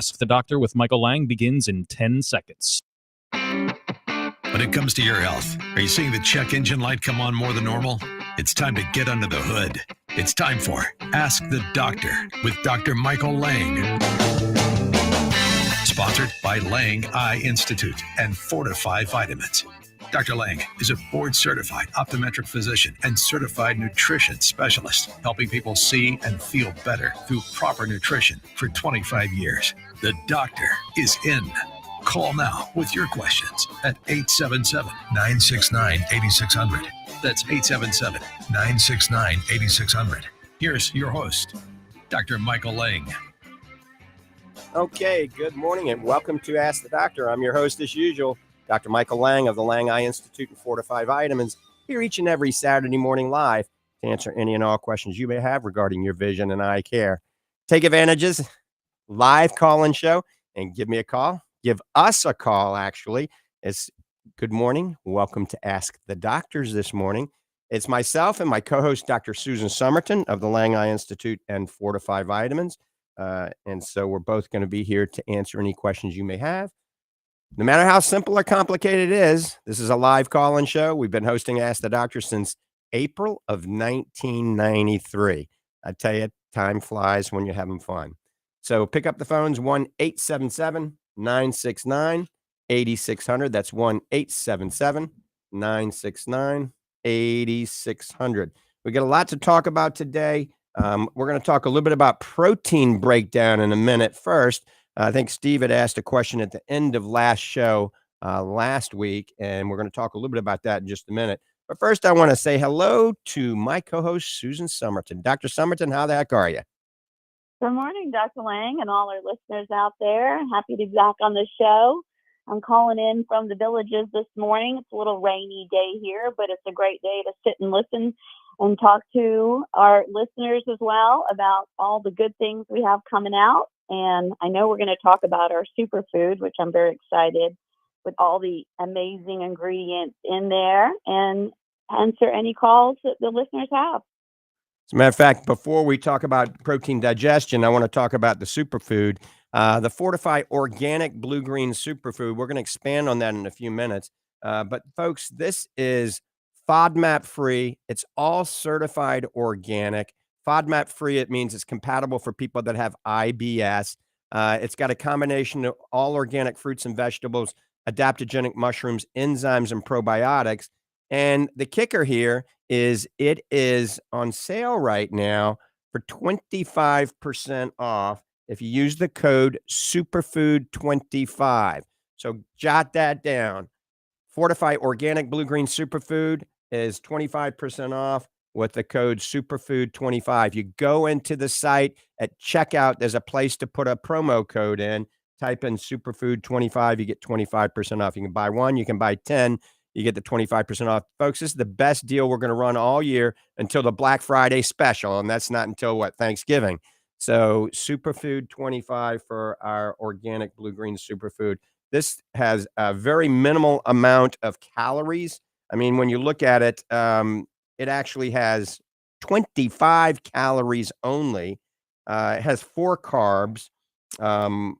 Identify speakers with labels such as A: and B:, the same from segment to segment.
A: Ask the Doctor with Michael Lang begins in 10 seconds.
B: When it comes to your health, are you seeing the check engine light come on more than normal? It's time to get under the hood. It's time for Ask the Doctor with Dr. Michael Lang. Sponsored by Lang Eye Institute and Fortify Vitamins. Dr. Lang is a board-certified optometric physician and certified nutrition specialist, helping people see and feel better through proper nutrition for 25 years. The doctor is in. Call now with your questions at 877-969-8600. That's 877-969-8600. Here's your host, Dr. Michael Lang.
C: Okay, good morning and welcome to Ask the Doctor. I'm your host as usual, Dr. Michael Lang of the Lang Eye Institute and Fortify Vitamins, here each and every Saturday morning live to answer any and all questions you may have regarding your vision and eye care. Take advantages, live call-in show, and give me a call. Give us a call, actually. It's good morning. Welcome to Ask the Doctors this morning. It's myself and my co-host, Dr. Susan Somerton of the Lang Eye Institute and Fortify Vitamins. And so we're both going to be here to answer any questions you may have. No matter how simple or complicated it is, this is a live call-in show. We've been hosting Ask the Doctor since April of 1993. I tell you, time flies when you're having fun. So pick up the phones, 1-877-969-8600. That's 1-877-969-8600. We got a lot to talk about today. We're going to talk a little bit about protein breakdown in a minute. First, I think Steve had asked a question at the end of last show last week, and we're going to talk a little bit about that in just a minute. But first, I want to say hello to my co-host, Susan Somerton. Dr. Somerton, how the heck are you?
D: Good morning, Dr. Lang, and all our listeners out there. Happy to be back on the show. I'm calling in from the Villages this morning. It's a little rainy day here, but it's a great day to sit and listen and talk to our listeners as well about all the good things we have coming out. And I know we're going to talk about our superfood, which I'm very excited with all the amazing ingredients in there, and answer any calls that the listeners have.
C: As a matter of fact, before we talk about protein digestion, I want to talk about the superfood, the Fortify Organic Blue-Green Superfood. We're going to expand on that in a few minutes. But folks, this is FODMAP-free. It's all certified organic. FODMAP-free, it means it's compatible for people that have IBS. It's got a combination of all organic fruits and vegetables, adaptogenic mushrooms, enzymes, and probiotics. And the kicker here is it is on sale right now for 25% off if you use the code Superfood25. So jot that down. Fortify Organic Blue-Green Superfood is 25% off with the code Superfood25. You go into the site at checkout. There's a place to put a promo code in. Type in Superfood25. You get 25% off. You can buy one. You can buy 10. You get the 25% off. Folks, this is the best deal we're going to run all year until the Black Friday special, and that's not until, Thanksgiving. So Superfood25 for our organic blue-green superfood. This has a very minimal amount of calories. I mean, when you look at it, it actually has 25 calories only. It has 4 carbs, 1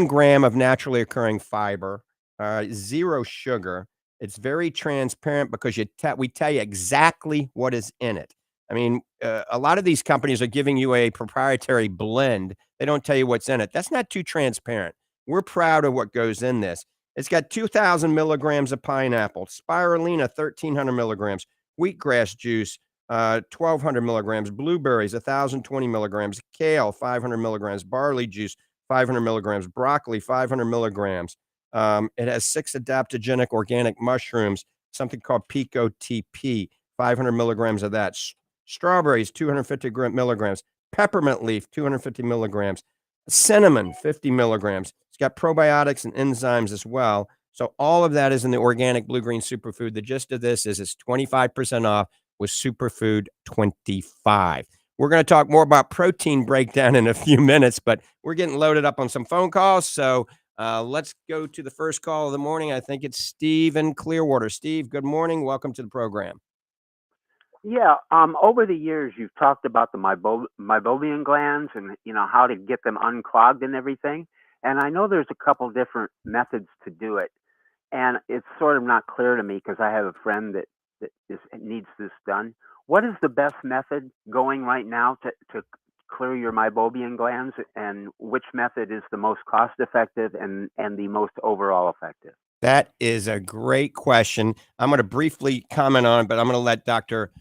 C: gram of naturally occurring fiber, 0 sugar. It's very transparent because we tell you exactly what is in it. I mean, a lot of these companies are giving you a proprietary blend. They don't tell you what's in it. That's not too transparent. We're proud of what goes in this. It's got 2,000 milligrams of pineapple, spirulina, 1,300 milligrams, wheatgrass juice, 1,200 milligrams, blueberries, 1,020 milligrams, kale, 500 milligrams, barley juice, 500 milligrams, broccoli, 500 milligrams. It has 6 adaptogenic organic mushrooms, something called Pico TP, 500 milligrams of that. Strawberries, 250 milligrams. Peppermint leaf, 250 milligrams. Cinnamon, 50 milligrams. It's got probiotics and enzymes as well. So all of that is in the organic blue-green superfood. The gist of this is it's 25% off with Superfood 25. We're going to talk more about protein breakdown in a few minutes, but we're getting loaded up on some phone calls. So let's go to the first call of the morning. I think it's Steve in Clearwater. Steve, good morning. Welcome to the program.
E: Yeah, over the years, you've talked about the meibomian glands and how to get them unclogged and everything. And I know there's a couple different methods to do it, and it's sort of not clear to me because I have a friend that needs this done. What is the best method going right now to clear your meibomian glands, and which method is the most cost effective and the most overall effective?
C: That is a great question. I'm going to briefly comment on it, but I'm going to let Dr.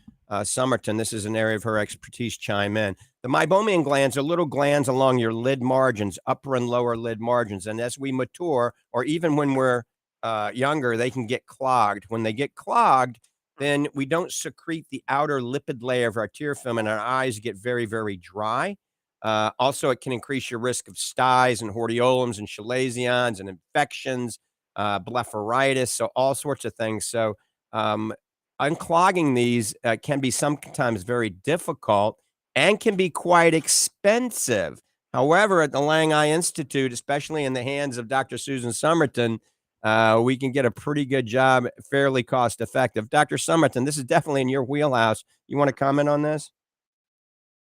C: Somerton, this is an area of her expertise, chime in. The meibomian glands are little glands along your lid margins, upper and lower lid margins. And as we mature, or even when we're younger, they can get clogged. When they get clogged, then we don't secrete the outer lipid layer of our tear film, and our eyes get very, very dry. Also, it can increase your risk of styes and hordeolums and chalazions and infections, blepharitis, so all sorts of things. So, unclogging these can be sometimes very difficult and can be quite expensive. However, at the Lang Eye Institute, especially in the hands of Dr. Susan Somerton, we can get a pretty good job, fairly cost effective. Dr. Somerton, this is definitely in your wheelhouse. You want to comment on this?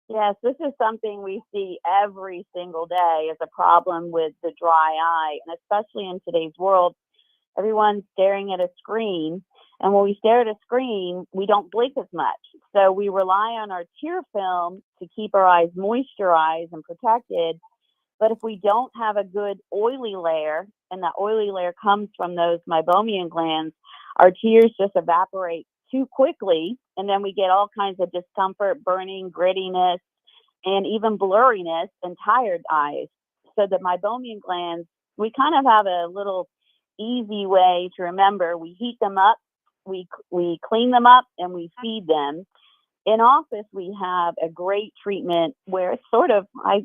D: Yes, this is something we see every single day as a problem with the dry eye, and especially in today's world, everyone's staring at a screen. And when we stare at a screen, we don't blink as much. So we rely on our tear film to keep our eyes moisturized and protected. But if we don't have a good oily layer, and that oily layer comes from those meibomian glands, our tears just evaporate too quickly. And then we get all kinds of discomfort, burning, grittiness, and even blurriness and tired eyes. So the meibomian glands, we kind of have a little easy way to remember. We heat them up, we clean them up, and we feed them. In office, we have a great treatment where it's sort of, I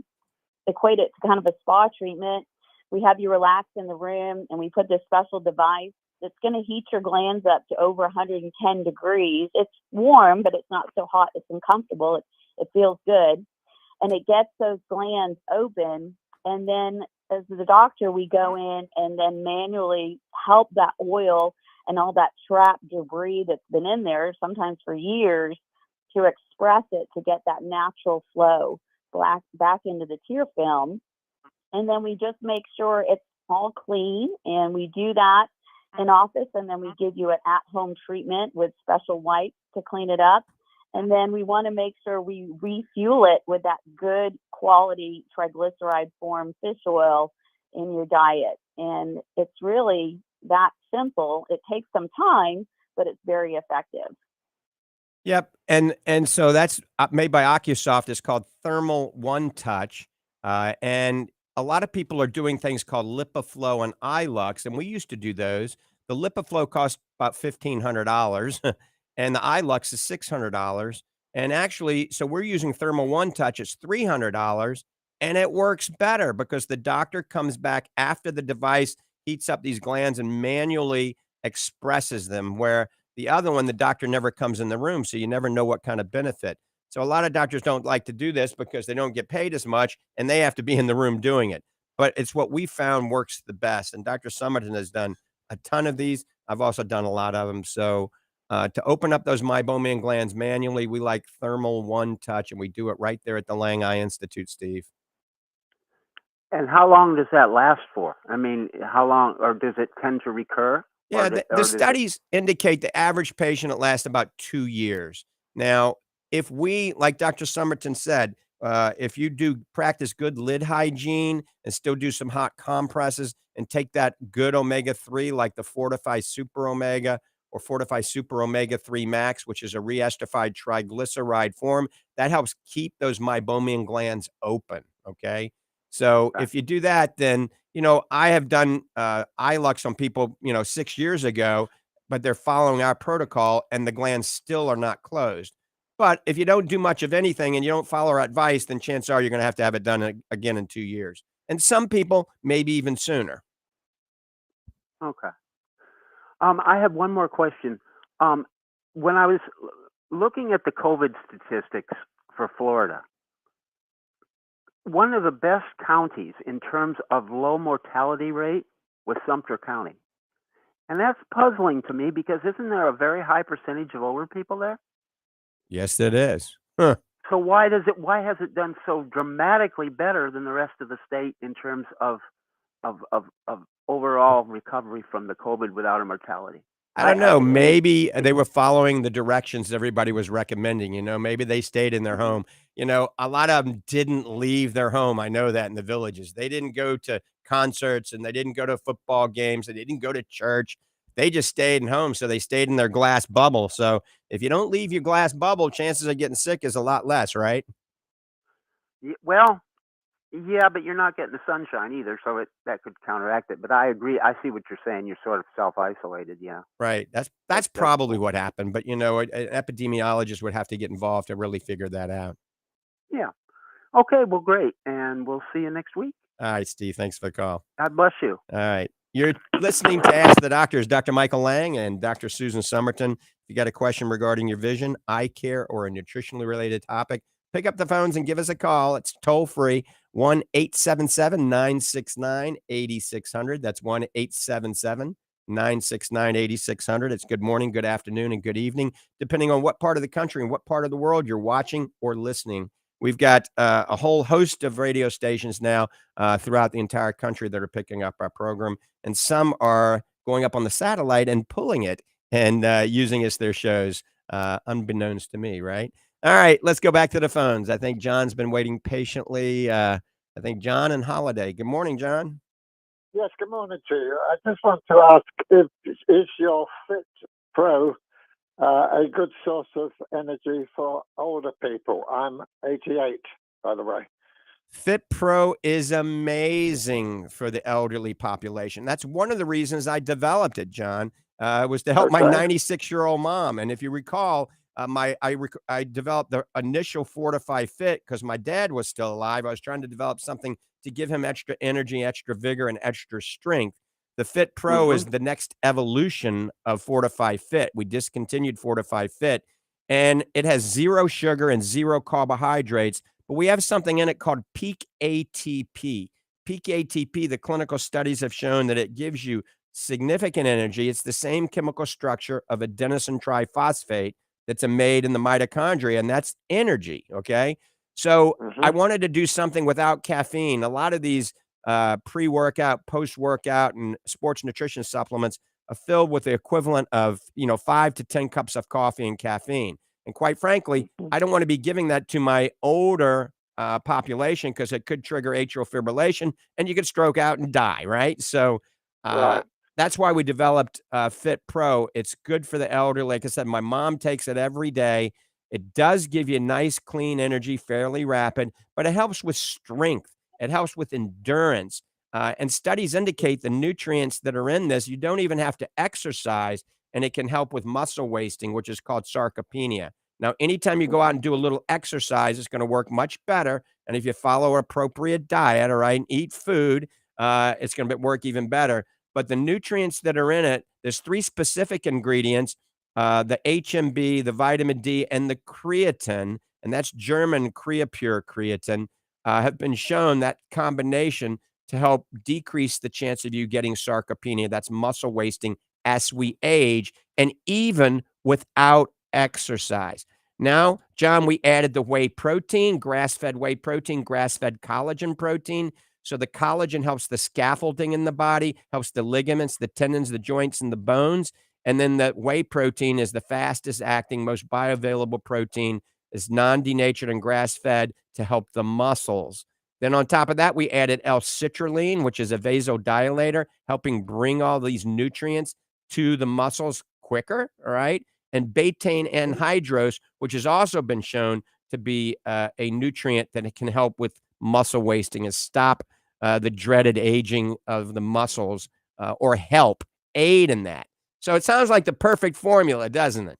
D: equate it to kind of a spa treatment. We have you relax in the room, and we put this special device that's going to heat your glands up to over 110 degrees. It's warm, but it's not so hot. It's uncomfortable. It feels good. And it gets those glands open. And then as the doctor, we go in and then manually help that oil and all that trapped debris that's been in there, sometimes for years, to express it, to get that natural flow back into the tear film. And then we just make sure it's all clean, and we do that in office, and then we give you an at-home treatment with special wipes to clean it up. And then we want to make sure we refuel it with that good quality triglyceride form fish oil in your diet. And it's really that simple. It takes some time, but it's very effective.
C: Yep, and so that's made by OcuSoft. It's called Thermal One Touch, and a lot of people are doing things called LipiFlow and iLux, and we used to do those. The LipiFlow costs about $1,500, and the iLux is $600. And actually, so we're using Thermal One Touch. It's $300, and it works better because the doctor comes back after the device heats up these glands and manually expresses them, where the other one, the doctor never comes in the room, so you never know what kind of benefit. So a lot of doctors don't like to do this because they don't get paid as much, and they have to be in the room doing it. But it's what we found works the best, and Dr. Somerton has done a ton of these. I've also done a lot of them. So to open up those meibomian glands manually, we like Thermal One Touch, and we do it right there at the Lang Eye Institute, Steve.
E: And how long does that last for? I mean, how long, or does it tend to recur?
C: Yeah,
E: Or
C: the
E: does it?
C: studies indicate the average patient, it lasts about 2 years. Now, if we, like Dr. Somerton said, if you do practice good lid hygiene and still do some hot compresses and take that good omega-3 like the Fortify Super Omega or Fortify Super Omega-3 Max, which is a reesterified triglyceride form, that helps keep those meibomian glands open, okay? So
E: Okay.
C: if you do that, then I have done iLux on people, 6 years ago, but they're following our protocol and the glands still are not closed. But if you don't do much of anything and you don't follow our advice, then chances are you're going to have it done again in 2 years. And some people, maybe even sooner.
E: Okay. I have one more question. Um, when I was looking at the COVID statistics for Florida, one of the best counties in terms of low mortality rate was Sumter County. And that's puzzling to me because isn't there a very high percentage of older people there?
C: Yes, it is. Huh.
E: So why has it done so dramatically better than the rest of the state in terms of overall recovery from the COVID without a mortality?
C: I don't know. Maybe they were following the directions everybody was recommending. Maybe they stayed in their
E: Mhm.
C: home. A lot of them didn't leave their home. I know that in the villages. They didn't go to concerts and they didn't go to football games. They didn't go to church. They just stayed in home. So they stayed in their glass bubble. So if you don't leave your glass bubble, chances of getting sick is a lot less, right?
E: Well, yeah, but you're not getting the sunshine either, so that could counteract it. But I agree. I see what you're saying. You're sort of self-isolated. Yeah.
C: Right. That's
E: That,
C: that's
E: that's
C: probably what happened. But an epidemiologist would have to get involved to really figure that out.
E: yeah. Okay. Well, great, and we'll see you next week.
C: All right, Steve. Thanks for the call.
E: God bless you.
C: All right. You're listening to Ask the Doctors, Dr. Michael Lang and Dr. Susan Somerton. If you got a question regarding your vision, eye care, or a nutritionally related topic, pick up the phones and give us a call. It's toll free 1-877-969-8600. That's 1-877-969-8600. It's good morning, good afternoon, and good evening, depending on what part of the country and what part of the world you're watching or listening. We've got a whole host of radio stations now throughout the entire country that are picking up our program, and some are going up on the satellite and pulling it and using it as their shows, unbeknownst to me, right? All right, let's go back to the phones. I think John's been waiting patiently. I think John and Holiday. Good morning, John.
F: Yes, good morning to you. I just want to ask, is your Fit Pro a good source of energy for older people? I'm 88, by the way.
C: Fit Pro is amazing for the elderly population. That's one of the reasons I developed it, John. Was to help my
F: Okay.
C: 96-year-old mom. And if you recall, I developed the initial Fortify Fit because my dad was still alive. I was trying to develop something to give him extra energy, extra vigor, and extra strength. The Fit Pro
F: hmm
C: is the next evolution of Fortify Fit. We discontinued Fortify Fit, and it has zero sugar and zero carbohydrates, but we have something in it called peak ATP. Peak ATP, the clinical studies have shown that it gives you significant energy. It's the same chemical structure of adenosine triphosphate that's made in the mitochondria, and that's energy. Okay. So I
F: hmm
C: wanted to do something without caffeine. A lot of these pre workout, post workout, and sports nutrition supplements are filled with the equivalent of 5 to 10 cups of coffee and caffeine. And quite frankly, I don't want to be giving that to my older population because it could trigger atrial fibrillation and you could stroke out and die, right? So
F: Right.
C: that's why we developed Fit Pro. It's good for the elderly. Like I said, my mom takes it every day. It does give you nice, clean energy, fairly rapid, but it helps with strength. It helps with endurance. And studies indicate the nutrients that are in this, you don't even have to exercise, and it can help with muscle wasting, which is called sarcopenia. Now, anytime you go out and do a little exercise, it's going to work much better. And if you follow appropriate diet, all right, and eat food, it's going to work even better. But the nutrients that are in it, there's 3 specific ingredients, the HMB, the vitamin D, and the creatine, and that's German Creapure creatine, have been shown that combination to help decrease the chance of you getting sarcopenia. That's muscle wasting as we age, and even without exercise. Now, John, we added the whey protein, grass-fed whey protein, grass-fed collagen protein. So the collagen helps the scaffolding in the body, helps the ligaments, the tendons, the joints, and the bones. And then the whey protein is the fastest acting, most bioavailable protein, is non-denatured and grass-fed to help the muscles. Then on top of that, we added L-citrulline, which is a vasodilator, helping bring all these nutrients to the muscles quicker, all right? And betaine anhydrous, which has also been shown to be a nutrient that it can help with muscle wasting and stop the dreaded aging of the muscles or help aid in that. So it sounds like the perfect formula, doesn't it?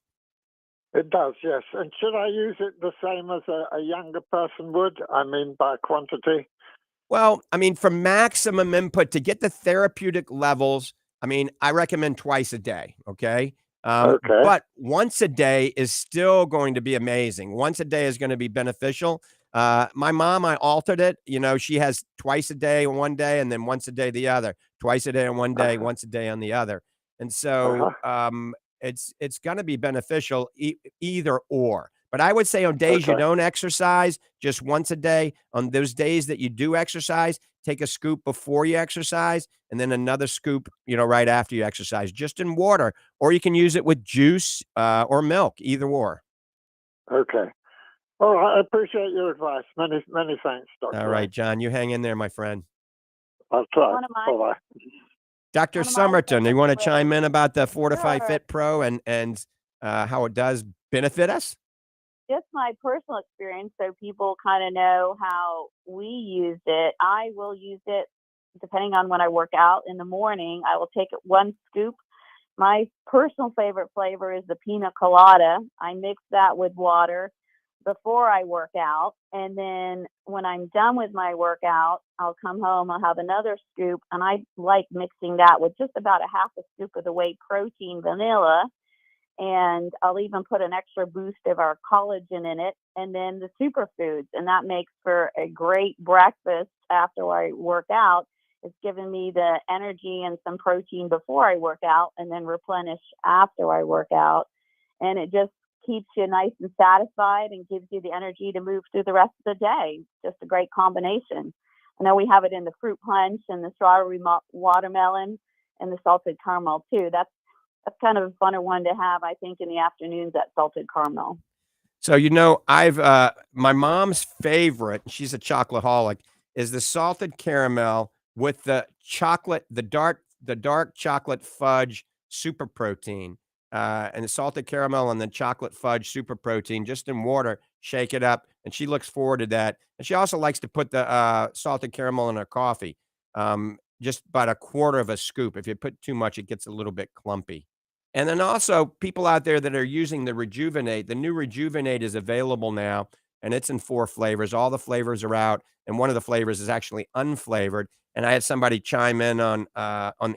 F: It does, yes. And should I use it the same as a younger person would? I mean, by quantity?
C: Well, I mean, for maximum input to get the therapeutic levels, I mean, I recommend twice a day. Okay.
F: Okay.
C: But once a day is still going to be amazing. Once a day is going to be beneficial. My mom, I altered it. She has twice a day on one day and then once a day the other, twice a day on one day,
F: Uh-huh.
C: once a day on the other. And so
F: Uh-huh.
C: it's going to be beneficial either or. But I would say on days you
F: Okay.
C: don't exercise, just once a day. On those days that you do exercise, take a scoop before you exercise and then another scoop, right after you exercise, just in water. Or you can use it with juice or milk, either or.
F: Okay. All right. I appreciate your advice. Many, many thanks, Dr.
C: All right, John, you hang in there, my friend.
F: I'll try.
D: One of my
F: Bye-bye.
C: Dr.
D: One of my
C: Somerton, you want to
D: favorite
C: chime in about the Fortify
D: Sure.
C: Fit Pro and how it does benefit us?
D: Just my personal experience, so people kind of know how we used it. I will use it depending on when I work out in the morning. I will take it one scoop. My personal favorite flavor is the pina colada. I mix that with water before I work out. And then when I'm done with my workout, I'll come home, I'll have another scoop. And I like mixing that with just about a half a scoop of the whey protein vanilla. And I'll even put an extra boost of our collagen in it, and then the superfoods. And that makes for a great breakfast after I work out. It's giving me the energy and some protein before I work out, and then replenish after I work out. And it just keeps you nice and satisfied and gives you the energy to move through the rest of the day. Just a great combination. I know we have it in the fruit punch and the strawberry watermelon and the salted caramel too. That's kind of a funner one to have, I think, in the afternoons, that salted caramel.
C: So, I've my mom's favorite, she's a chocoholic, is the salted caramel with the chocolate, the dark chocolate fudge super protein, and the salted caramel and the chocolate fudge super protein just in water, shake it up. And she looks forward to that. And she also likes to put the salted caramel in her coffee, just about a quarter of a scoop. If you put too much, it gets a little bit clumpy. And then also people out there that are using the Rejuvenate, the new Rejuvenate is available now, and it's in 4 flavors. All the flavors are out, and one of the flavors is actually unflavored. And I had somebody chime in on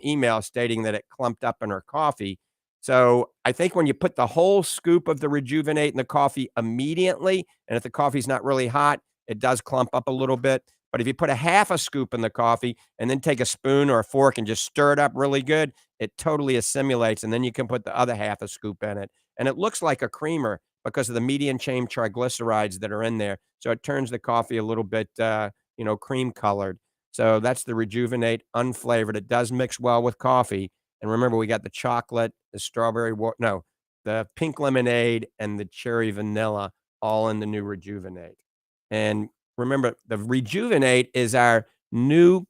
C: email stating that it clumped up in her coffee. So I think when you put the whole scoop of the Rejuvenate in the coffee immediately, and if the coffee's not really hot, it does clump up a little bit. But if you put a half a scoop in the coffee and then take a spoon or a fork and just stir it up really good, it totally assimilates. And then you can put the other half a scoop in it. And it looks like a creamer because of the medium chain triglycerides that are in there. So it turns the coffee a little bit, cream colored. So that's the Rejuvenate unflavored. It does mix well with coffee. And remember, we got the chocolate, the strawberry, the pink lemonade and the cherry vanilla all in the new Rejuvenate. And remember, the Rejuvenate is our new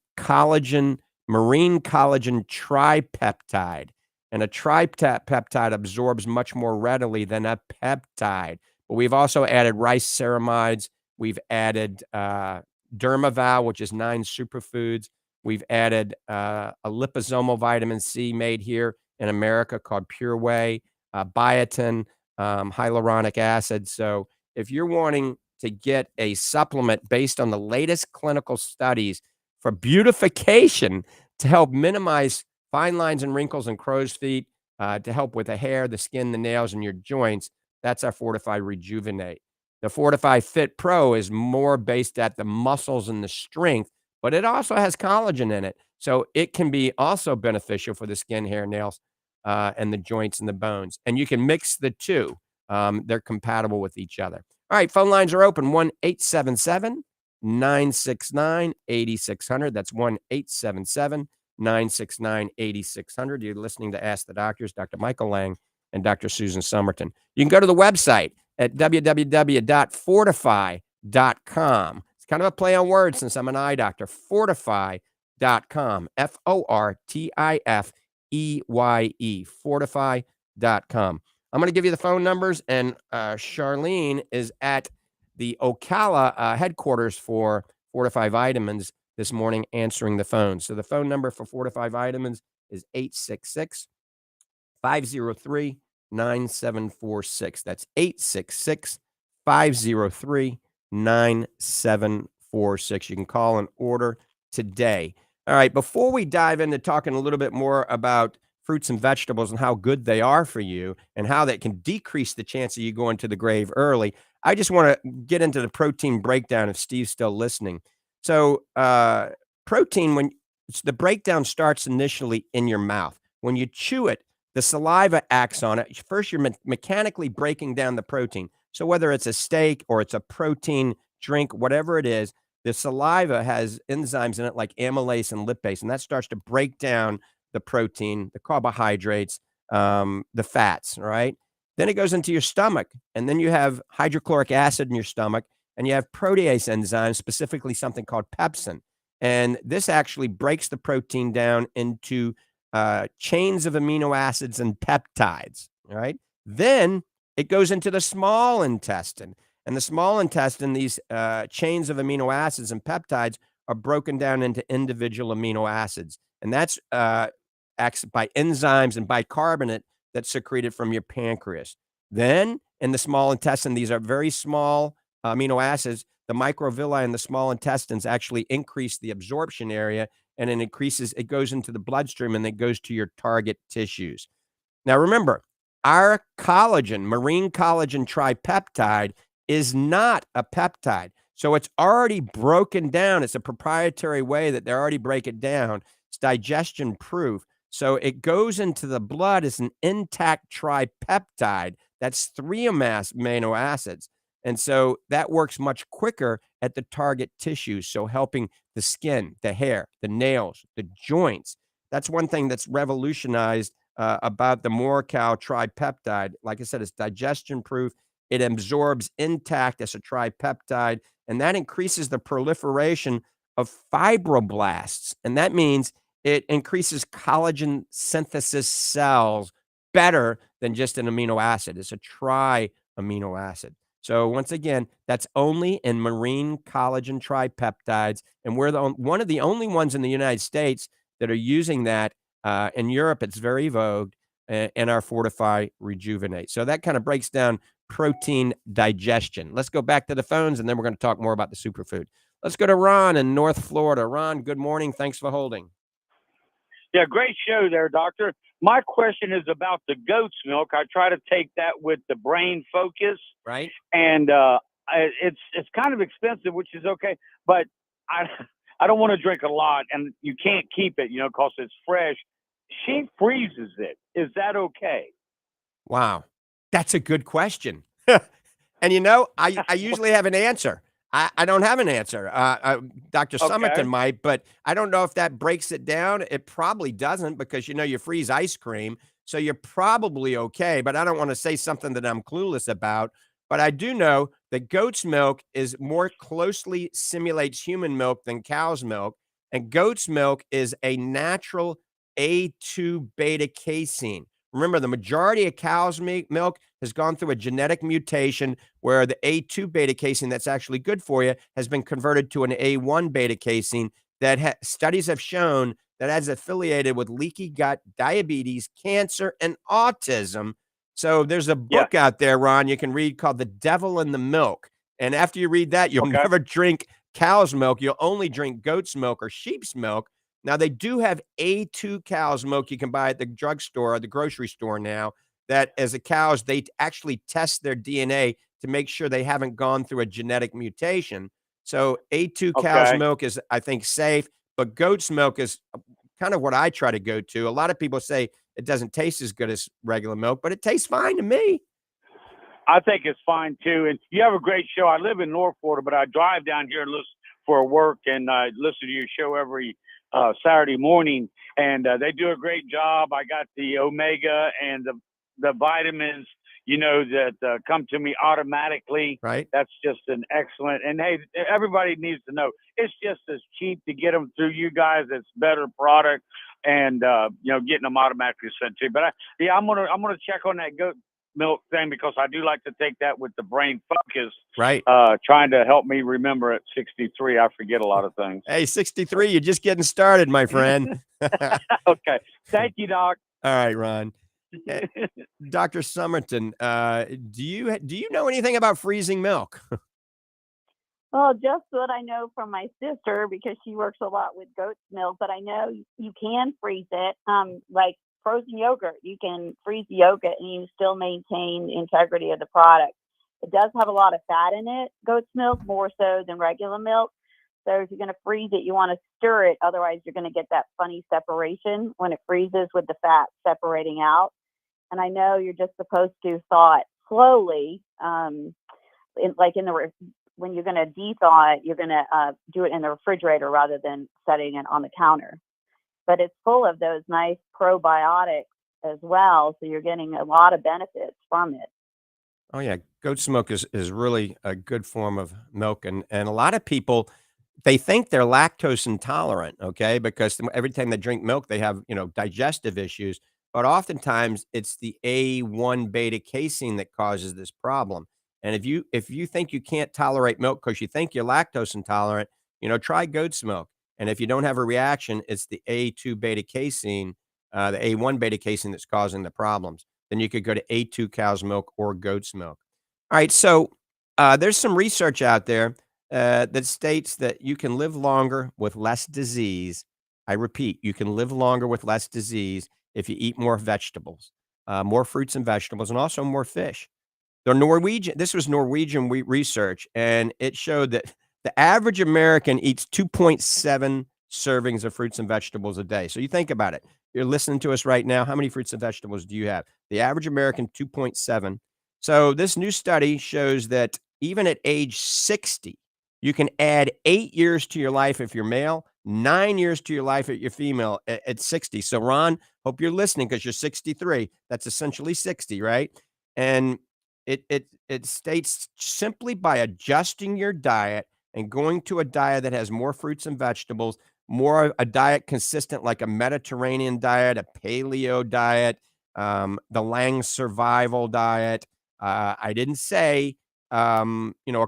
C: marine collagen tripeptide. And a tripeptide absorbs much more readily than a peptide. But we've also added rice ceramides. We've added Dermaval, which is 9 superfoods. We've added a liposomal vitamin C made here in America called Pure Whey, biotin, hyaluronic acid. So if you're wanting to get a supplement based on the latest clinical studies for beautification to help minimize fine lines and wrinkles and crow's feet, to help with the hair, the skin, the nails, and your joints, that's our Fortify Rejuvenate. The Fortify Fit Pro is more based at the muscles and the strength, but it also has collagen in it. So it can be also beneficial for the skin, hair, nails, and the joints and the bones. And you can mix the two. They're compatible with each other. All right, phone lines are open, 1-877-969-8600. That's 1-877-969-8600. You're listening to Ask the Doctors, Dr. Michael Lang and Dr. Susan Somerton. You can go to the website at www.fortify.com. It's kind of a play on words since I'm an eye doctor. Fortify.com. Fortifeye. Fortify.com. I'm going to give you the phone numbers, and Charlene is at the Ocala headquarters for Fortify Vitamins this morning answering the phone. So the phone number for Fortify Vitamins is 866-503-9746. That's 866-503-9746. You can call and order today. All right, before we dive into talking a little bit more about fruits and vegetables and how good they are for you and how that can decrease the chance of you going to the grave early, I just want to get into the protein breakdown if Steve's still listening. So protein, the breakdown starts initially in your mouth. When you chew it, the saliva acts on it. First, you're mechanically breaking down the protein. So whether it's a steak or it's a protein drink, whatever it is, the saliva has enzymes in it like amylase and lipase, and that starts to break down the protein, the carbohydrates, the fats, right? Then it goes into your stomach, and then you have hydrochloric acid in your stomach, and you have protease enzymes, specifically something called pepsin. And this actually breaks the protein down into chains of amino acids and peptides, right? Then it goes into the small intestine. And the small intestine, these chains of amino acids and peptides are broken down into individual amino acids. And that's acts by enzymes and bicarbonate that's secreted from your pancreas. Then in the small intestine, these are very small amino acids. The microvilli in the small intestines actually increase the absorption area, and it goes into the bloodstream, and it goes to your target tissues. Now, remember, our collagen, marine collagen tripeptide, is not a peptide. So it's already broken down. It's a proprietary way that they already break it down. It's digestion proof. So it goes into the blood as an intact tripeptide. That's 3 amino acids. And so that works much quicker at the target tissues. So helping the skin, the hair, the nails, the joints. That's one thing that's revolutionized about the Morcal tripeptide. Like I said, it's digestion proof. It absorbs intact as a tripeptide, and that increases the proliferation of fibroblasts. And that means it increases collagen synthesis cells better than just an amino acid. It's a tri-amino acid. So once again, that's only in marine collagen tripeptides, and we're one of the only ones in the United States that are using that. In Europe, it's very vogue in our Fortify Rejuvenate. So that kind of breaks down protein digestion. Let's go back to the phones, and then we're going to talk more about the superfood. Let's go to Ron in North Florida. Ron, good morning. Thanks for holding.
G: Yeah, great show there, doctor. My question is about the goat's milk. I try to take that with the brain focus,
C: right?
G: And it's kind of expensive, which is okay, but I don't want to drink a lot, and you can't keep it, because it's fresh. She freezes it. Is that okay?
C: Wow, that's a good question. And I usually have an answer. I don't have an answer. Dr. Summerton might, but I don't know if that breaks it down. It probably doesn't, because you freeze ice cream, so you're probably okay. But I don't want to say something that I'm clueless about. But I do know that goat's milk is more closely simulates human milk than cow's milk, and goat's milk is a natural A2 beta casein. Remember, the majority of cow's milk has gone through a genetic mutation where the A2 beta casein that's actually good for you has been converted to an A1 beta casein that studies have shown that is affiliated with leaky gut, diabetes, cancer, and autism. So there's a book out there, Ron, you can read called The Devil in the Milk. And after you read that, you'll never drink cow's milk. You'll only drink goat's milk or sheep's milk. Now, they do have A2 cow's milk you can buy at the drugstore or the grocery store now, that as a cow's, they actually test their DNA to make sure they haven't gone through a genetic mutation. So A2 cow's milk is, I think, safe, but goat's milk is kind of what I try to go to. A lot of people say it doesn't taste as good as regular milk, but it tastes fine to me.
G: I think it's fine, too. And you have a great show. I live in North Florida, but I drive down here and listen for work, and I listen to your show every Saturday morning, and they do a great job. I got the omega and the vitamins, that come to me automatically.
C: Right.
G: That's just an excellent. And hey, everybody needs to know it's just as cheap to get them through you guys. It's better product, and getting them automatically sent to you. But I'm gonna check on that goat milk thing, because I do like to take that with the brain focus.
C: Right.
G: Trying to help me remember at 63, I forget a lot of things.
C: Hey, 63, you're just getting started, my friend.
G: Okay. Thank you, Doc.
C: All right, Ron. Dr. Summerton, do you know anything about freezing milk?
D: Well, just what I know from my sister, because she works a lot with goat's milk, but I know you can freeze it. Like frozen yogurt, you can freeze the yogurt and you still maintain the integrity of the product. It does have a lot of fat in it, goat's milk, more so than regular milk. So if you're going to freeze it, you want to stir it. Otherwise, you're going to get that funny separation when it freezes with the fat separating out. And I know you're just supposed to thaw it slowly, when you're going to de-thaw it, you're going to do it in the refrigerator rather than setting it on the counter. But it's full of those nice probiotics as well, so you're getting a lot of benefits from it.
C: Oh yeah, goat's milk is really a good form of milk, and a lot of people, they think they're lactose intolerant, okay, because every time they drink milk, they have digestive issues. But oftentimes, it's the A1 beta casein that causes this problem. And if you think you can't tolerate milk because you think you're lactose intolerant, try goat's milk. And if you don't have a reaction, it's the A2 beta casein, the A1 beta casein that's causing the problems. Then you could go to A2 cow's milk or goat's milk. All right, so there's some research out there that states that you can live longer with less disease. I repeat, you can live longer with less disease if you eat more vegetables, more fruits and vegetables, and also more fish. This was Norwegian research, and it showed that the average American eats 2.7 servings of fruits and vegetables a day. So you think about it. You're listening to us right now. How many fruits and vegetables do you have? The average American, 2.7. So this new study shows that even at age 60, you can add 8 years to your life if you're male, 9 years to your life if you're female at 60. So Ron, hope you're listening because you're 63. That's essentially 60, right? And it states simply by adjusting your diet and going to a diet that has more fruits and vegetables, more a diet consistent like a Mediterranean diet, a paleo diet, the Lang survival diet. I didn't say, a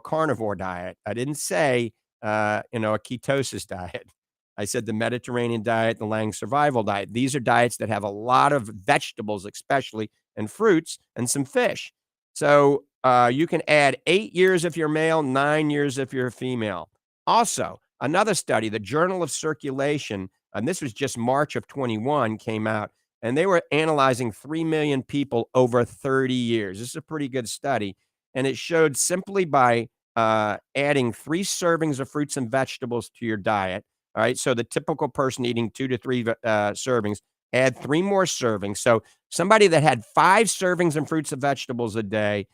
C: carnivore diet. I didn't say, a ketosis diet. I said the Mediterranean diet, the Lang survival diet. These are diets that have a lot of vegetables, especially, and fruits and some fish. So you can add 8 years if you're male, 9 years if you're female. Also, another study, the Journal of Circulation, and this was just March of 21, came out, and they were analyzing 3 million people over 30 years. This is a pretty good study. And it showed simply by adding 3 servings of fruits and vegetables to your diet. All right. So the typical person eating 2 to 3 servings, add 3 more servings. So somebody that had 5 servings of fruits and vegetables a day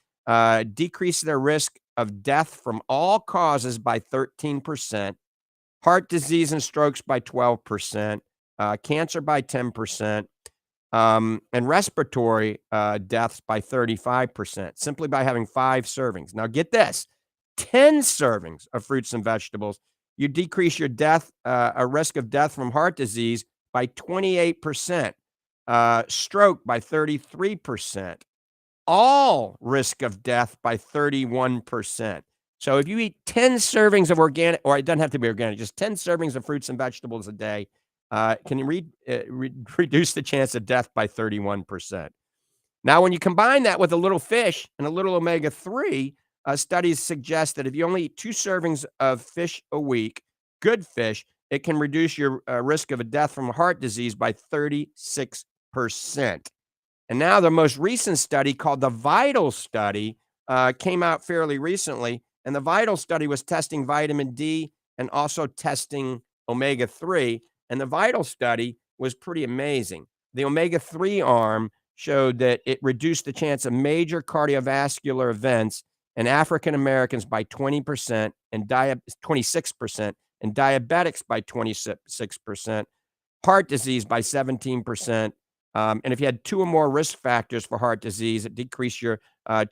C: decreased their risk of death from all causes by 13%, heart disease and strokes by 12%, cancer by 10%, and respiratory deaths by 35%, simply by having 5 servings. Now, get this, 10 servings of fruits and vegetables, you decrease your a risk of death from heart disease by 28%, stroke by 33%, all risk of death by 31%. So if you eat 10 servings of organic, or it doesn't have to be organic, just 10 servings of fruits and vegetables a day, can you reduce the chance of death by 31%. Now, when you combine that with a little fish and a little omega-3, studies suggest that if you only eat 2 servings of fish a week, good fish, it can reduce your risk of a death from heart disease by 36%. And now the most recent study called the VITAL study came out fairly recently. And the VITAL study was testing vitamin D and also testing omega-3. And the VITAL study was pretty amazing. The omega-3 arm showed that it reduced the chance of major cardiovascular events in African Americans by 20% and 26%, and diabetics by 26%, heart disease by 17%. And if you had 2 or more risk factors for heart disease, it decreased your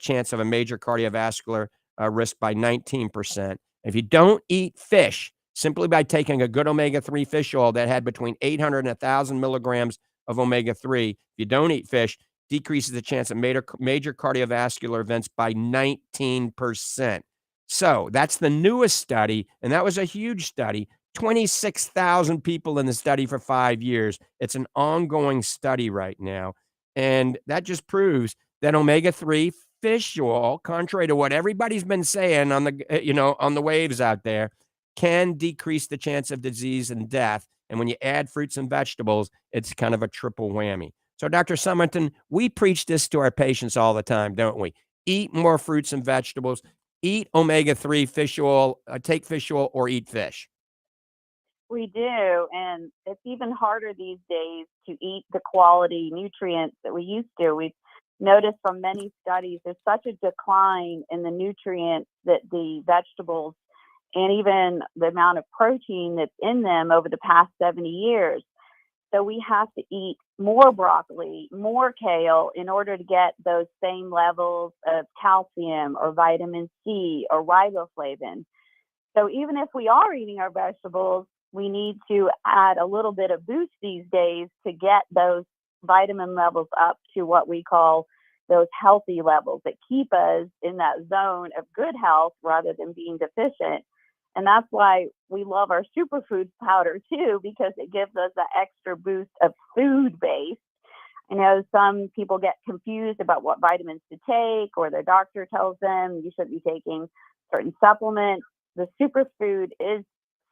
C: chance of a major cardiovascular risk by 19%. If you don't eat fish, simply by taking a good omega-3 fish oil that had between 800 and 1,000 milligrams of omega-3, if you don't eat fish, decreases the chance of major cardiovascular events by 19%. So that's the newest study, and that was a huge study. 26,000 people in the study for 5 years. It's an ongoing study right now. And that just proves that omega-3 fish oil, contrary to what everybody's been saying on the waves out there, can decrease the chance of disease and death. And when you add fruits and vegetables, it's kind of a triple whammy. So, Dr. Summerton, we preach this to our patients all the time, don't we? Eat more fruits and vegetables, eat omega-3 fish oil, take fish oil, or eat fish.
D: We do, and it's even harder these days to eat the quality nutrients that we used to. noticed from many studies there's such a decline in the nutrients that the vegetables and even the amount of protein that's in them over the past 70 years. So we have to eat more broccoli, more kale in order to get those same levels of calcium or vitamin C or riboflavin. So even if we are eating our vegetables, we need to add a little bit of boost these days to get those vitamin levels up to what we call those healthy levels that keep us in that zone of good health rather than being deficient. And that's why we love our superfoods powder too, because it gives us that extra boost of food based. I know some people get confused about what vitamins to take, or their doctor tells them you should be taking certain supplements. The superfood is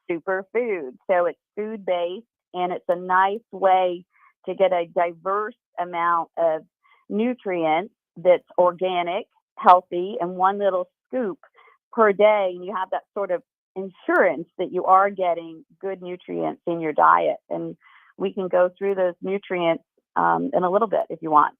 D: superfood. So it's food based, and it's a nice way to get a diverse amount of nutrients that's organic, healthy, and one little scoop per day. And you have that sort of insurance that you are getting good nutrients in your diet. And we can go through those nutrients in a little bit if you want.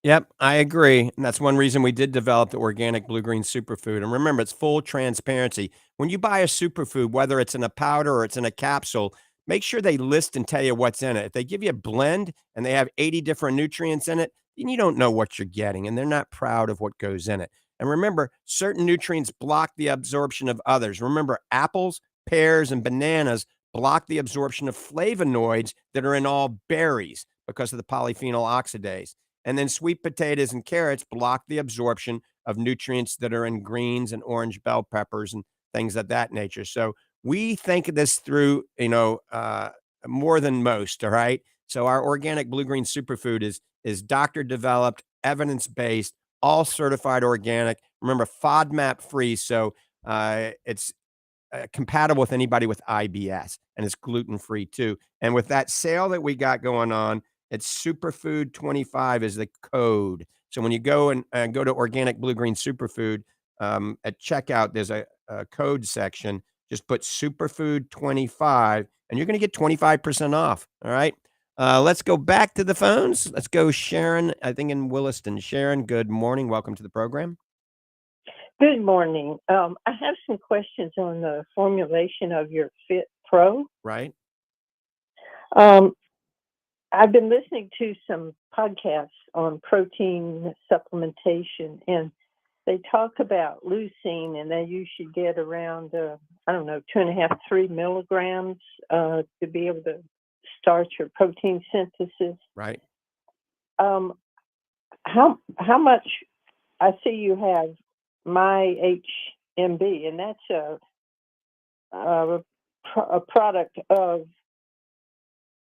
C: Yep, I agree. And that's one reason we did develop the organic blue-green superfood. And remember, it's full transparency. When you buy a superfood, whether it's in a powder or it's in a capsule, make sure they list and tell you what's in it. If they give you a blend and they have 80 different nutrients in it, then you don't know what you're getting, and they're not proud of what goes in it. And remember, certain nutrients block the absorption of others. Remember, apples, pears, and bananas block the absorption of flavonoids that are in all berries because of the polyphenol oxidase. And then sweet potatoes and carrots block the absorption of nutrients that are in greens and orange bell peppers and things of that nature. So we think of this through, more than most. All right. So our organic blue-green superfood is doctor developed, evidence based, all certified organic. Remember, FODMAP free. So it's compatible with anybody with IBS, and it's gluten free too. And with that sale that we got going on, it's Superfood 25 is the code. So when you go and go to organic blue-green superfood at checkout, there's a code section. Just put Superfood 25 and you're going to get 25% off. All right. Let's go back to the phones. Let's go Sharon, I think in Williston. Sharon, good morning. Welcome to the program.
H: Good morning. I have some questions on the formulation of your Fit Pro.
C: Right.
H: I've been listening to some podcasts on protein supplementation, and they talk about Lucine, and that you should get around, 2.5, 3 milligrams to be able to start your protein synthesis.
C: Right.
H: How much? I see you have Myomi, and that's a product of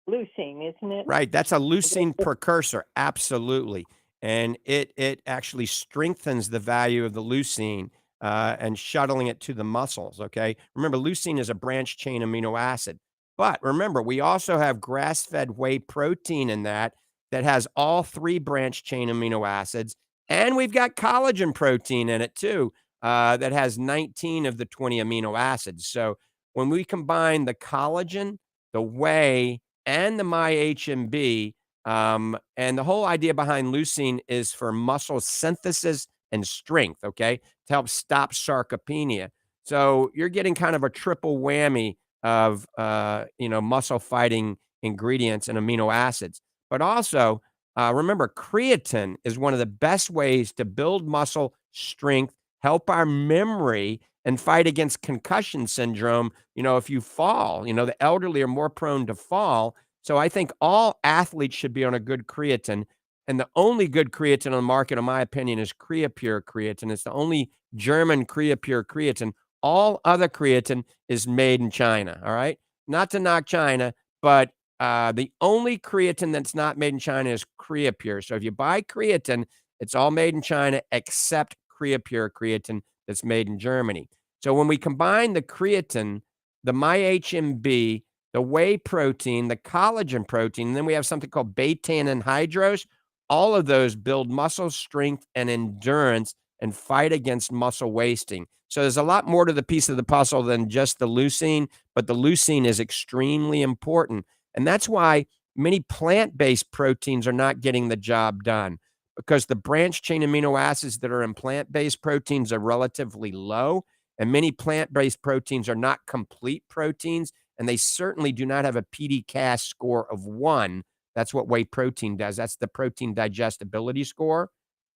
H: Lucine, isn't it?
C: Right. That's a leucine precursor. Absolutely. And it actually strengthens the value of the leucine and shuttling it to the muscles. Okay. Remember, leucine is a branch chain amino acid. But remember, we also have grass-fed whey protein in that has all 3 branch chain amino acids. And we've got collagen protein in it too that has 19 of the 20 amino acids. So when we combine the collagen, the whey, and the MyHMB, and the whole idea behind leucine is for muscle synthesis and strength, okay, to help stop sarcopenia. So you're getting kind of a triple whammy of, muscle fighting ingredients and amino acids. But also, remember, creatine is one of the best ways to build muscle strength, help our memory, and fight against concussion syndrome. If you fall, the elderly are more prone to fall. So I think all athletes should be on a good creatine. And the only good creatine on the market, in my opinion, is Creapure creatine. It's the only German Creapure creatine. All other creatine is made in China. All right. Not to knock China, but the only creatine that's not made in China is Creapure. So if you buy creatine, it's all made in China except Creapure creatine that's made in Germany. So when we combine the creatine, the MyHMB, the whey protein, the collagen protein, and then we have something called beta anhydrous, all of those build muscle strength and endurance and fight against muscle wasting. So there's a lot more to the piece of the puzzle than just the leucine, but the leucine is extremely important. And that's why many plant-based proteins are not getting the job done. because the branched chain amino acids that are in plant-based proteins are relatively low, and many plant-based proteins are not complete proteins, and they certainly do not have a PD-CAS score of 1. That's what whey protein does. That's the protein digestibility score.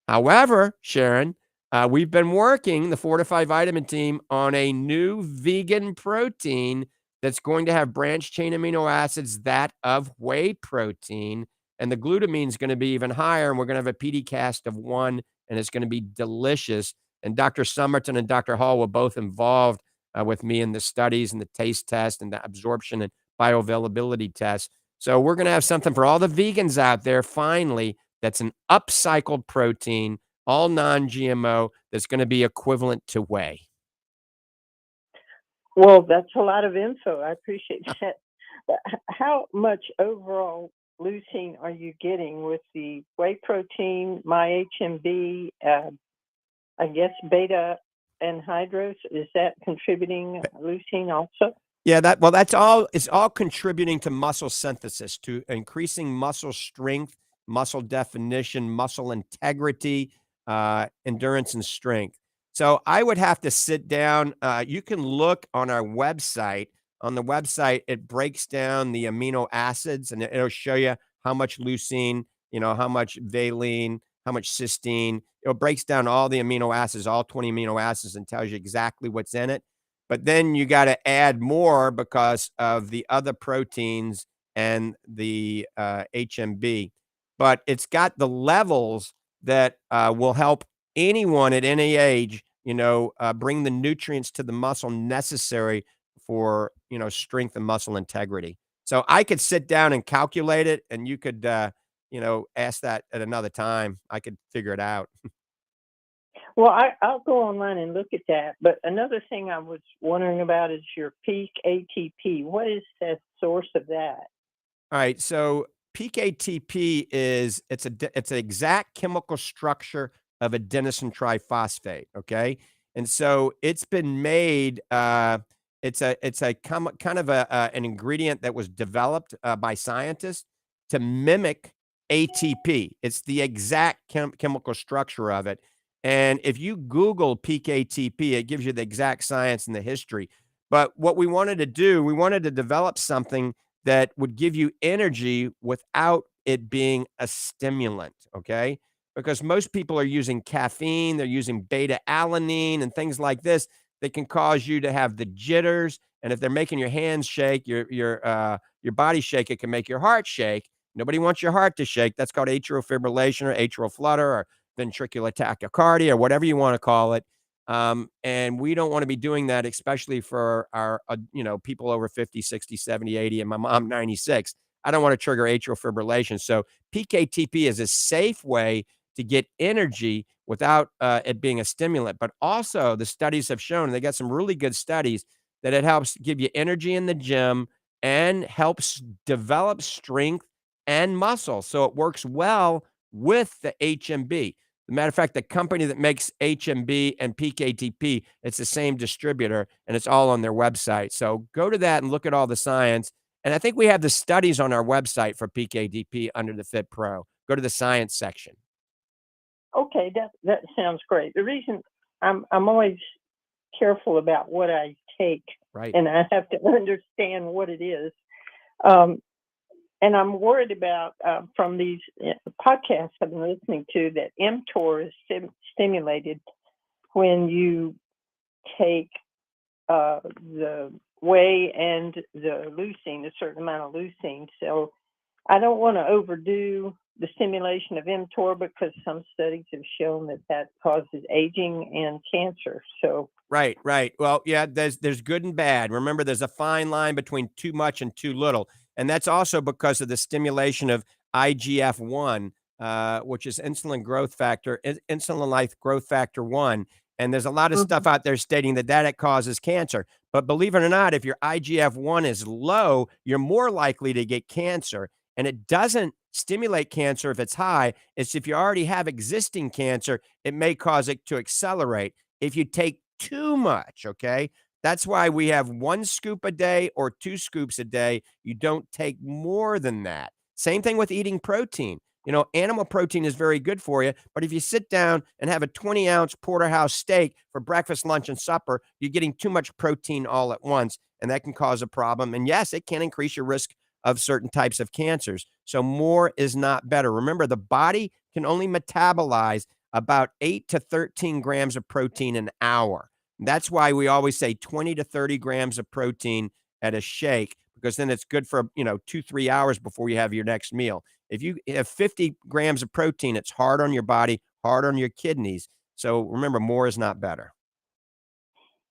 C: However, Sharon, we've been working, the Fortify Vitamin team, on a new vegan protein that's going to have branched chain amino acids, that of whey protein, and the glutamine is going to be even higher, and we're going to have a PD-CAS of 1, and it's going to be delicious. And Dr. Somerton and Dr. Hall were both involved with me in the studies and the taste test and the absorption and bioavailability test. So we're going to have something for all the vegans out there, finally, that's an upcycled protein, all non-GMO, that's going to be equivalent to whey.
H: Well, that's a lot of info. I appreciate that. But how much overall leucine are you getting with the whey protein, MyHMB, I guess beta anhydrous? Is that contributing leucine also?
C: Yeah, that's all. It's all contributing to muscle synthesis, to increasing muscle strength, muscle definition, muscle integrity, endurance, and strength. So I would have to sit down. You can look on our website. On the website, it breaks down the amino acids, and it'll show you how much leucine, how much valine, how much cysteine. It breaks down all the amino acids, all 20 amino acids, and tells you exactly what's in it. But then you got to add more because of the other proteins and the HMB. But it's got the levels that will help anyone at any age, bring the nutrients to the muscle necessary for, strength and muscle integrity. So I could sit down and calculate it, and you could, ask that at another time. I could figure it out.
H: Well, I'll go online and look at that. But another thing I was wondering about is your peak ATP. What is the source of that?
C: All right. So peak ATP it's an exact chemical structure of adenosine triphosphate. Okay. And so it's been made, it's a kind of an ingredient that was developed by scientists to mimic ATP. It's the exact chemical structure of it. And if you Google peak ATP, it gives you the exact science and the history. But what we wanted to do, we wanted to develop something that would give you energy without it being a stimulant, okay? Because most people are using caffeine, they're using beta alanine and things like this that can cause you to have the jitters. And if they're making your hands shake, your body shake, it can make your heart shake. Nobody wants your heart to shake. That's called atrial fibrillation or atrial flutter or ventricular tachycardia or whatever you want to call it. And we don't want to be doing that, especially for our, people over 50, 60, 70, 80, and my mom, 96. I don't want to trigger atrial fibrillation. So peak ATP is a safe way to get energy without it being a stimulant. But also the studies have shown, and they got some really good studies, that it helps give you energy in the gym and helps develop strength and muscle. So it works well with the HMB. As a matter of fact, the company that makes HMB and peak ATP, it's the same distributor, and it's all on their website. So go to that and look at all the science. And I think we have the studies on our website for peak ATP under the Fit Pro. Go to the science section.
H: Okay, that sounds great. The reason I'm always careful about what I take,
C: right,
H: and I have to understand what it is. And I'm worried about from these podcasts I've been listening to that mTOR is stimulated when you take the whey and the leucine, a certain amount of leucine. So I don't want to overdo the stimulation of mTOR because some studies have shown that causes aging and cancer. So
C: right. Well, yeah, there's good and bad. Remember, there's a fine line between too much and too little. And that's also because of the stimulation of IGF-1, which is insulin like growth factor 1. And there's a lot of stuff out there stating that it causes cancer. But believe it or not, if your IGF-1 is low, you're more likely to get cancer. And it doesn't stimulate cancer if it's high. It's if you already have existing cancer, it may cause it to accelerate if you take too much, okay? That's why we have 1 scoop a day or 2 scoops a day. You don't take more than that. Same thing with eating protein. Animal protein is very good for you, but if you sit down and have a 20-ounce porterhouse steak for breakfast, lunch, and supper, you're getting too much protein all at once, and that can cause a problem. And yes, it can increase your risk of certain types of cancers. So more is not better. Remember, the body can only metabolize about 8 to 13 grams of protein an hour. That's why we always say 20 to 30 grams of protein at a shake, because then it's good for, 2-3 hours before you have your next meal. If you have 50 grams of protein, it's hard on your body, hard on your kidneys. So remember, more is not better.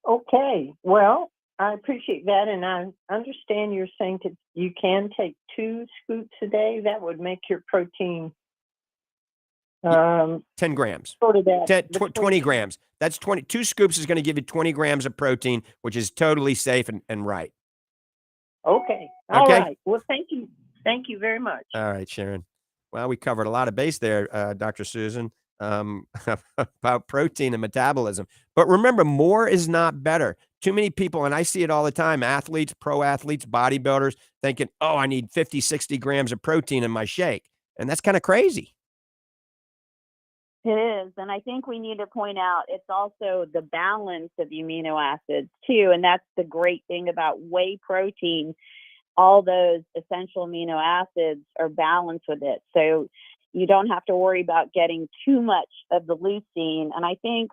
H: Okay. Well, I appreciate that. And I understand you're saying that you can take 2 scoops a day. That would make your protein
C: 10 grams.
H: sort of that.
C: 20 grams. That's 2 scoops is going to give you 20 grams of protein, which is totally safe and right.
H: Okay. All right. Well, thank you. Thank you very much.
C: All right, Sharon. Well, we covered a lot of base there, Dr. Susan, about protein and metabolism. But remember, more is not better. Too many people, and I see it all the time, athletes, pro athletes, bodybuilders, thinking, oh, I need 50, 60 grams of protein in my shake. And that's kind of crazy.
D: It is. And I think we need to point out it's also the balance of amino acids too. And that's the great thing about whey protein. All those essential amino acids are balanced with it. So you don't have to worry about getting too much of the leucine. And I think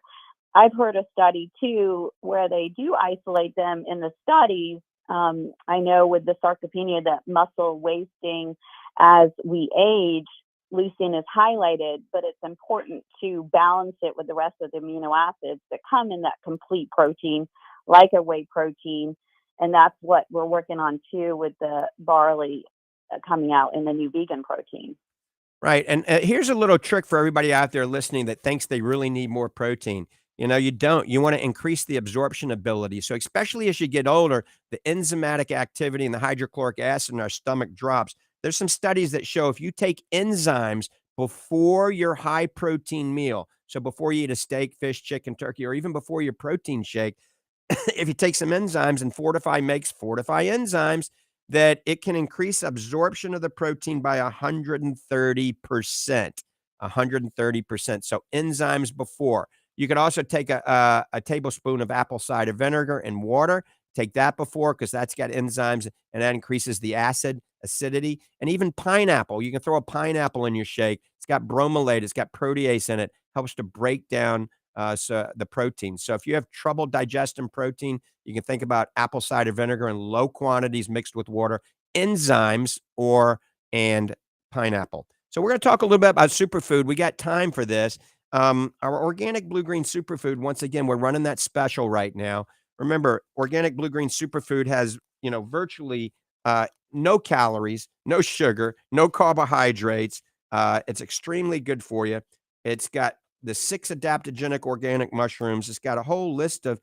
D: I've heard a study too where they do isolate them in the studies. I know with the sarcopenia, that muscle wasting as we age, leucine is highlighted, but it's important to balance it with the rest of the amino acids that come in that complete protein, like a whey protein. And that's what we're working on too with the barley coming out in the new vegan protein.
C: Right. And here's a little trick for everybody out there listening that thinks they really need more protein. You don't. You want to increase the absorption ability. So especially as you get older, the enzymatic activity and the hydrochloric acid in our stomach drops. There's some studies that show if you take enzymes before your high protein meal, so before you eat a steak, fish, chicken, turkey, or even before your protein shake, if you take some enzymes, and Fortify makes Fortify enzymes, that it can increase absorption of the protein by 130%. 130%. So enzymes before. You could also take a tablespoon of apple cider vinegar and water. Take that before, because that's got enzymes, and that increases the acidity. And even pineapple. You can throw a pineapple in your shake. It's got bromelate. It's got protease in it. Helps to break down the protein. So if you have trouble digesting protein, you can think about apple cider vinegar in low quantities mixed with water, enzymes, and pineapple. So we're going to talk a little bit about superfood. We got time for this. Our organic blue-green superfood, once again, we're running that special right now. Remember, organic blue-green superfood has, virtually no calories, no sugar, no carbohydrates. It's extremely good for you. It's got the 6 adaptogenic organic mushrooms. It's got a whole list of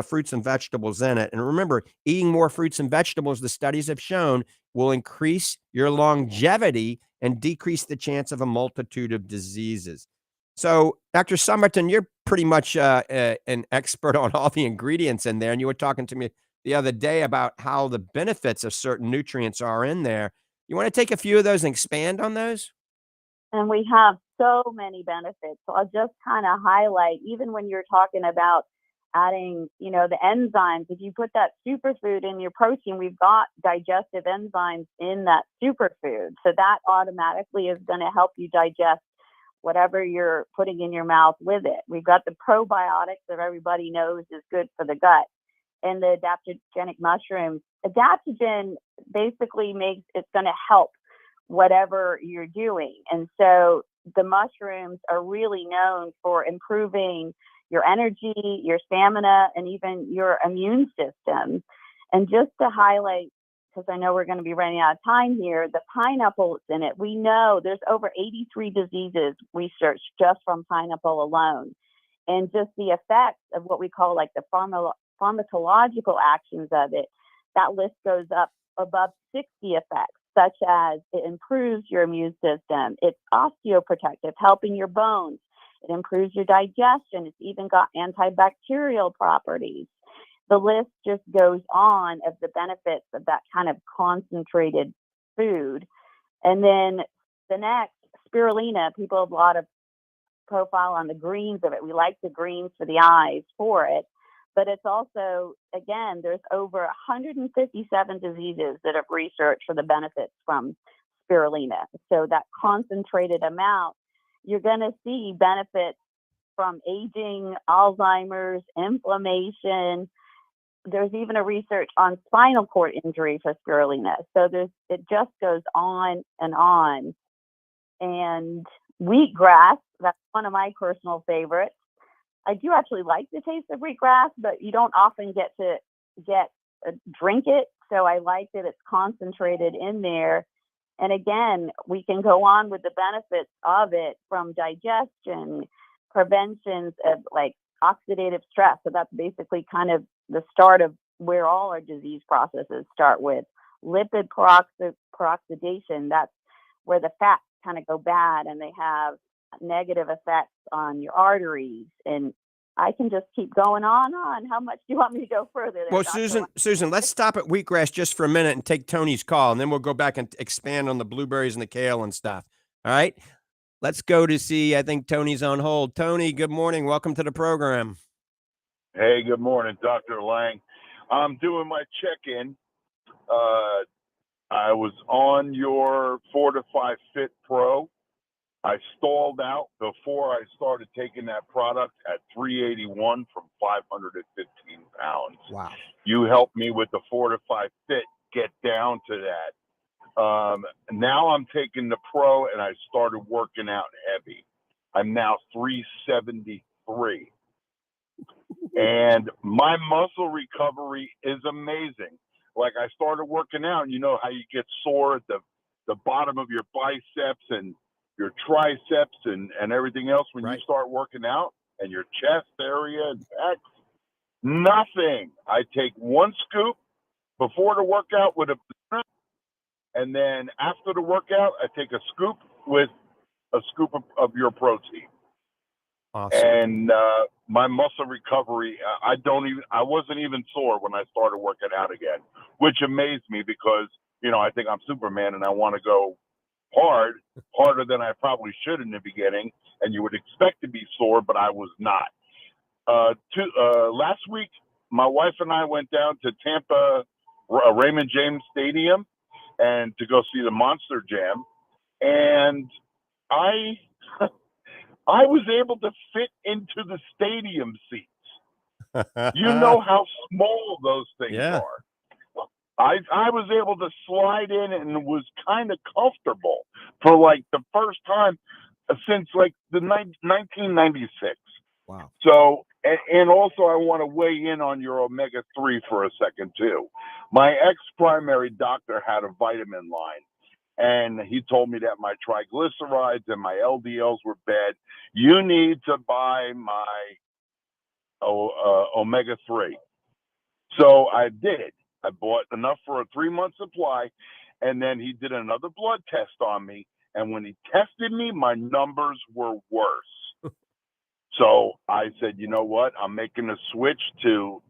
C: fruits and vegetables in it. And remember, eating more fruits and vegetables, the studies have shown, will increase your longevity and decrease the chance of a multitude of diseases. So, Dr. Somerton, you're pretty much an expert on all the ingredients in there. And you were talking to me the other day about how the benefits of certain nutrients are in there. You want to take a few of those and expand on those?
D: And we have so many benefits. So I'll just kind of highlight, even when you're talking about adding, the enzymes, if you put that superfood in your protein, we've got digestive enzymes in that superfood. So that automatically is going to help you digest whatever you're putting in your mouth with it. We've got the probiotics that everybody knows is good for the gut, and the adaptogenic mushrooms. Adaptogen basically it's going to help whatever you're doing. And so the mushrooms are really known for improving your energy, your stamina, and even your immune system. And just to highlight, because I know we're going to be running out of time here, the pineapple in it. We know there's over 83 diseases researched just from pineapple alone. And just the effects of what we call like the pharmacological actions of it, that list goes up above 60 effects, such as it improves your immune system, it's osteoprotective, helping your bones, it improves your digestion, it's even got antibacterial properties. The list just goes on of the benefits of that kind of concentrated food. And then the next, spirulina, people have a lot of profile on the greens of it. We like the greens for the eyes for it. But it's also, again, there's over 157 diseases that have researched for the benefits from spirulina. So that concentrated amount, you're going to see benefits from aging, Alzheimer's, inflammation. There's even a research on spinal cord injury for spirulina. So it just goes on and on. And wheatgrass, that's one of my personal favorites. I do actually like the taste of wheatgrass, but you don't often get to drink it. So I like that it's concentrated in there. And again, we can go on with the benefits of it, from digestion, preventions of like oxidative stress. So that's basically kind of the start of where all our disease processes start with. Lipid peroxidation, that's where the fats kind of go bad and they have negative effects on your arteries. And I can just keep going on. How much do you want me to go further there,
C: Well,
D: Dr.
C: Susan, let's stop at wheatgrass just for a minute and take Tony's call, and then we'll go back and expand on the blueberries and the kale and stuff. All right? Let's go to see, I think Tony's on hold. Tony, good morning. Welcome to the program.
I: Hey, good morning, Dr. Lang. I'm doing my check-in. I was on your Fortify Fit Pro. I stalled out before I started taking that product at 381 from 515 pounds.
C: Wow.
I: You helped me with the Fortify Fit get down to that. Now I'm taking the Pro and I started working out heavy. I'm now 373. And my muscle recovery is amazing. Like, I started working out, and you know how you get sore at the bottom of your biceps and your triceps and everything else when you start working out, and your chest area and back. Nothing. I take one scoop before the workout with a banana, and then after the workout, I take a scoop with a scoop of your protein.
C: Awesome.
I: And my muscle recovery, I wasn't even sore when I started working out again, which amazed me because, you know, I think I'm Superman and I want to go harder than I probably should in the beginning. And you would expect to be sore, but I was not. Last week, my wife and I went down to Tampa, Raymond James Stadium, and to go see the Monster Jam. And I was able to fit into the stadium seats. You know how small those things are. I was able to slide in and was kind of comfortable for like the first time since like the 1996.
C: Wow.
I: So, and also I want to weigh in on your omega-3 for a second too. My ex-primary doctor had a vitamin line. And he told me that my triglycerides and my LDLs were bad. You need to buy my omega-3. So I did. I bought enough for a 3-month supply. And then he did another blood test on me. And when he tested me, my numbers were worse. So I said, you know what? I'm making a switch to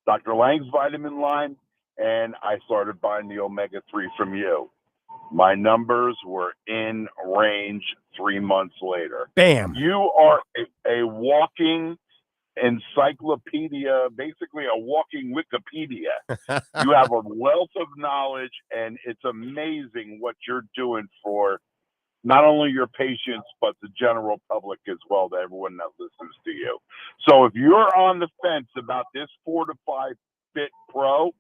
I: Dr. Lang's vitamin line. And I started buying the omega-3 from you. My numbers were in range 3 months later.
C: Bam.
I: You are a walking encyclopedia, basically a walking Wikipedia. You have a wealth of knowledge, and it's amazing what you're doing for not only your patients, but the general public as well, to everyone that listens to you. So if you're on the fence about this Fortify Fit Pro,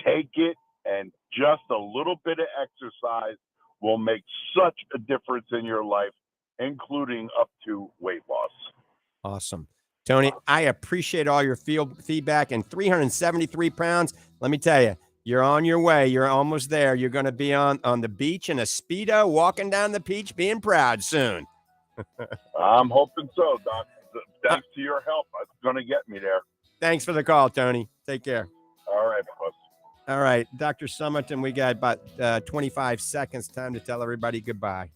I: take it. And just a little bit of exercise will make such a difference in your life, including up to weight loss.
C: Awesome. Tony, I appreciate all your feedback. And 373 pounds, let me tell you, you're on your way. You're almost there. You're going to be on the beach in a Speedo, walking down the beach, being proud soon.
I: I'm hoping so, Doc. Thanks to your help. It's going to get me there.
C: Thanks for the call, Tony. Take care.
I: All right, boss.
C: All right, Dr. Summerton, we got about 25 seconds. Time to tell everybody goodbye.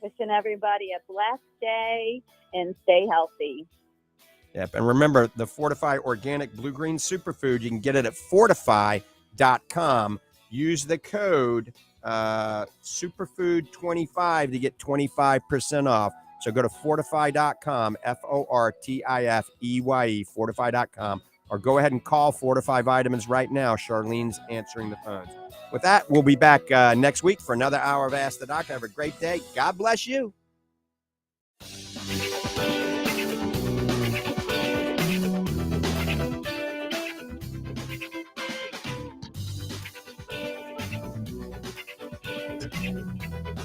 D: Wishing everybody a blessed day and stay healthy.
C: Yep, and remember the Fortify Organic Blue Green Superfood. You can get it at fortify.com. use the code Superfood25 to get 25% off. So go to fortify.com, Fortifeye, fortify.com, or go ahead and call Fortify Vitamins right now. Charlene's answering the phones. With that, we'll be back next week for another hour of Ask the Doctor. Have a great day. God bless you.